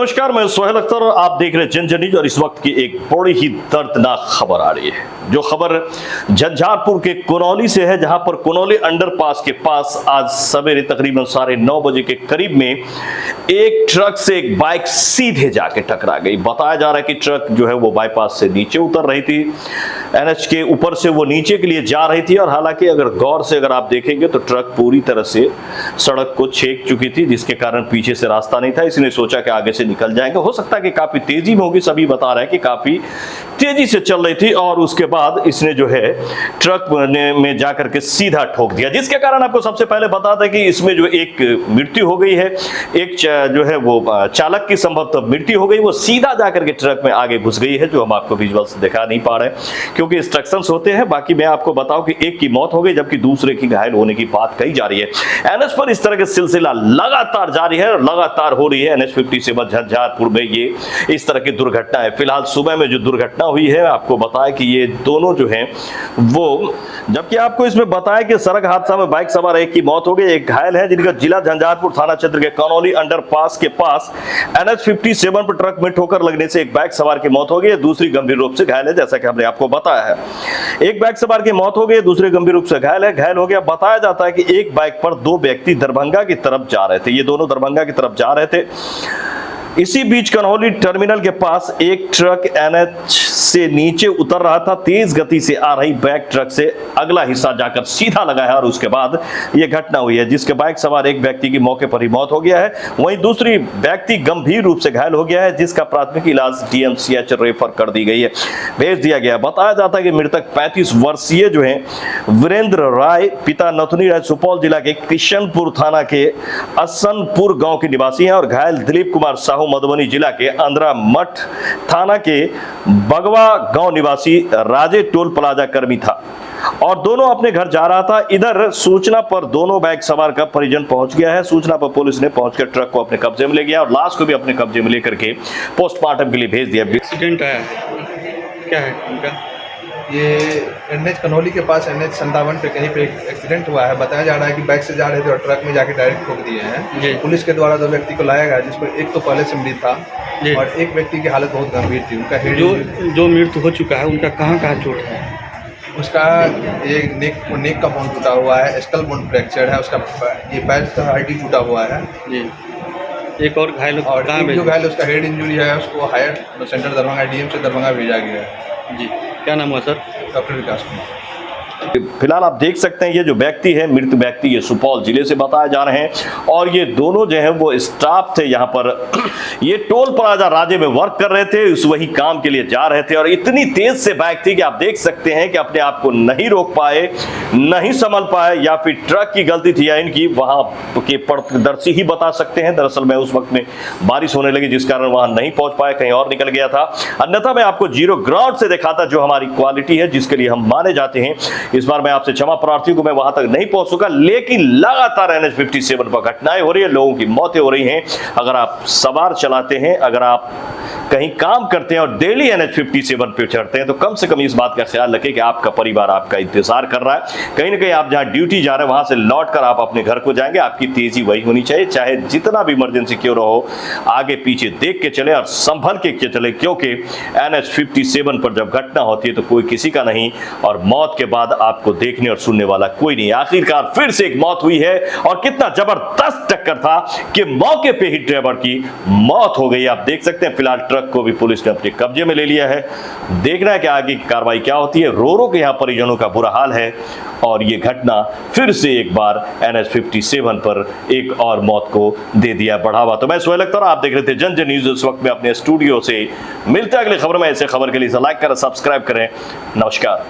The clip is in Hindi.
नमस्कार, मैं सोहेल अख्तर और आप देख रहे हैं जन जन न्यूज। और इस वक्त की एक बड़ी ही दर्दनाक खबर आ रही है, जो खबर झंझारपुर के कुनौली से है, जहां पर कुनौली अंडरपास के पास आज सवेरे तकरीबन 9:30 बजे के करीब में एक ट्रक से एक बाइक सीधे जाके टकरा गई। बताया जा रहा है कि ट्रक जो है वो बाईपास से नीचे उतर रही थी, एनएच के ऊपर से वो नीचे के लिए जा रही थी। और हालांकि अगर गौर से अगर आप देखेंगे तो ट्रक पूरी तरह से सड़क को छेक चुकी थी, जिसके कारण पीछे से रास्ता नहीं था। इसने सोचा कि आगे से निकल जाएंगे, हो सकता है कि काफी तेजी में होगी। सभी बता रहे हैं कि काफी तेजी से चल रही थी और उसके बाद इसने जो है ट्रक में जाकर के सीधा ठोक दिया, जिसके कारण आपको सबसे पहले बता दें कि इसमें जो एक मृत्यु हो गई है, एक जो है वो चालक की संभवतः मृत्यु हो गई, वो सीधा जाकर के ट्रक में आगे घुस गई है, जो हम आपको विजुअल्स दिखा नहीं पा रहे क्योंकि इंस्ट्रक्शंस होते हैं। बाकी मैं आपको बताऊं कि एक की मौत हो गई जबकि दूसरे की घायल होने की बात कही जा रही है। एनएच पर इस तरह का सिलसिला लगातार जारी है और लगातार हो रही है। एनएच 57 झंझारपुर में ये इस तरह की दुर्घटना है। फिलहाल सुबह में जो दुर्घटना हुई है, आपको बताया कि ये दोनों जो हैं वो, जबकि आपको इसमें बताया कि सड़क हादसा में बाइक सवार एक की मौत हो गई, एक घायल है, जिनका जिला झंझारपुर थाना क्षेत्र के कनौली अंडरपास के पास एनएच 57 पर ट्रक में ठोकर लगने से एक बाइक सवार की मौत हो गई, दूसरी गंभीर रूप से घायल है, जैसा कि हमने आपको बताया है। एक बाइक सवार की मौत हो गई, दूसरे गंभीर रूप से घायल है। घायल हो गया। बताया जाता है कि एक बाइक पर दो व्यक्ति दरभंगा की तरफ जा रहे थे, ये दोनों दरभंगा की तरफ जा रहे थे। इसी बीच कनौली टर्मिनल के पास एक ट्रक एनएच से नीचे उतर रहा था। तेज गति से आ रही बैक ट्रक से अगला हिस्सा जाकर सीधा लगा है और उसके बाद यह घटना हुई है, जिसके बाइक सवार एक व्यक्ति की मौके पर ही मौत हो गया है, वहीं दूसरी व्यक्ति गंभीर रूप से घायल हो गया है, जिसका प्राथमिक इलाज डीएमसीएच रेफर कर दी गई है, भेज दिया गया। बताया जाता है कि मृतक 35 वर्षीय जो है वीरेंद्र राय, पिता नथुनी राय, सुपौल जिला के किशनपुर थाना के असनपुर गांव के निवासी हैं, और घायल दिलीप कुमार साहू मधुबनी जिला के अंद्रा मठ थाना के बगवा गांव निवासी राजे टोल प्लाजा कर्मी था और दोनों अपने घर जा रहा था। इधर सूचना पर दोनों बाइक सवार का परिजन पहुंच गया है। सूचना पर पुलिस ने पहुंचकर ट्रक को अपने कब्जे में ले गया और लाश को भी अपने कब्जे में लेकर के पोस्टमार्टम के लिए भेज दिया। एक्सीडेंट है, क्या है उनका? ये एनएच कनौली के पास एनएच 57 पे कहीं पे एक्सीडेंट हुआ है। बताया जा रहा है कि बाइक से जा रहे थे और ट्रक में जाके डायरेक्ट ठोक दिए हैं। पुलिस के द्वारा 2 व्यक्ति को लाया गया, जिसको एक तो पहले से मृत था और एक व्यक्ति की हालत बहुत गंभीर थी। उनका हेड जो मृत्यु हो चुका है उनका कहाँ कहाँ चोट है? उसका ये नेक का बोन टूटा हुआ है, स्कल बोन फ्रैक्चर है, उसका ये पैर का हड्डी टूटा हुआ है जी। एक और घायल, और एक जो घायल उसका हेड इंजरी है, उसको हायर सेंटर दरभंगा डीएम से दरभंगा भेजा गया है जी। क्या नाम हुआ सर? डॉक्टर विकास कुमार। फिलहाल आप देख सकते हैं ये जो व्यक्ति है, मृत व्यक्ति, ये सुपौल जिले से बताए जा रहे हैं और ये दोनों जो है वो स्टाफ थे यहाँ पर। ये टोल प्लाजा राजे में वर्क कर रहे थे, उस वही काम के लिए जा रहे थे और इतनी तेज से बाइक थी कि आप देख सकते हैं कि अपने आप को नहीं रोक पाए, नहीं संभल पाए, या फिर ट्रक की गलती थी या इनकी, वहां के प्रत्यक्षदर्शी ही बता सकते हैं। दरअसल में उस वक्त में बारिश होने लगी, जिस कारण वहां नहीं पहुंच पाए, कहीं और निकल गया था। अन्यथा मैं आपको जीरो ग्राउंड से दिखाता, जो हमारी क्वालिटी है, जिसके लिए हम माने जाते हैं। इस बार मैं आपसे क्षमा प्रार्थी हूं, मैं वहां तक नहीं पहुंच सका, लेकिन लगातार एनएच 57 पर घटनाएं हो रही है, लोगों की मौतें हो रही हैं। अगर आप सवार चलाते हैं, अगर आप कहीं काम करते हैं और डेली एनएच 57 पे चढ़ते हैं, तो कम से कम इस बात का ख्याल रखें कि आपका परिवार आपका इंतजार कर रहा है। कहीं ना कहीं आप जहां ड्यूटी जा रहे हैं वहां से लौटकर आप अपने घर को जाएंगे, आपकी तेजी वही होनी चाहिए, चाहे जितना भी इमरजेंसी क्यों रहो, आगे पीछे देख के चले और संभल के चले, क्योंकि एनएच 57 पर जब घटना होती है तो कोई किसी का नहीं और मौत के बाद आपको देखने और सुनने वाला कोई नहीं। आखिरकार फिर से एक मौत हुई है और कितना जबरदस्त टक्कर था कि मौके पे ही ड्राइवर की मौत हो गई। आप देख सकते हैं। फिलहाल ट्रक को भी पुलिस ने अपने कब्जे में ले लिया है। देखना है कि आगे की कार्रवाई क्या होती है। रो रो के यहाँ परिजनों का बुरा हाल है और ये घटना फिर से एक बार एनएच 57 पर एक और मौत को दे दिया बढ़ावा। तो मैं सोहेल अख्तर, आप देख रहे थे जन जन न्यूज। इस वक्त में अपने स्टूडियो से मिलते अगली खबर में। ऐसे खबर के लिए लाइक करें, सब्सक्राइब करें। नमस्कार।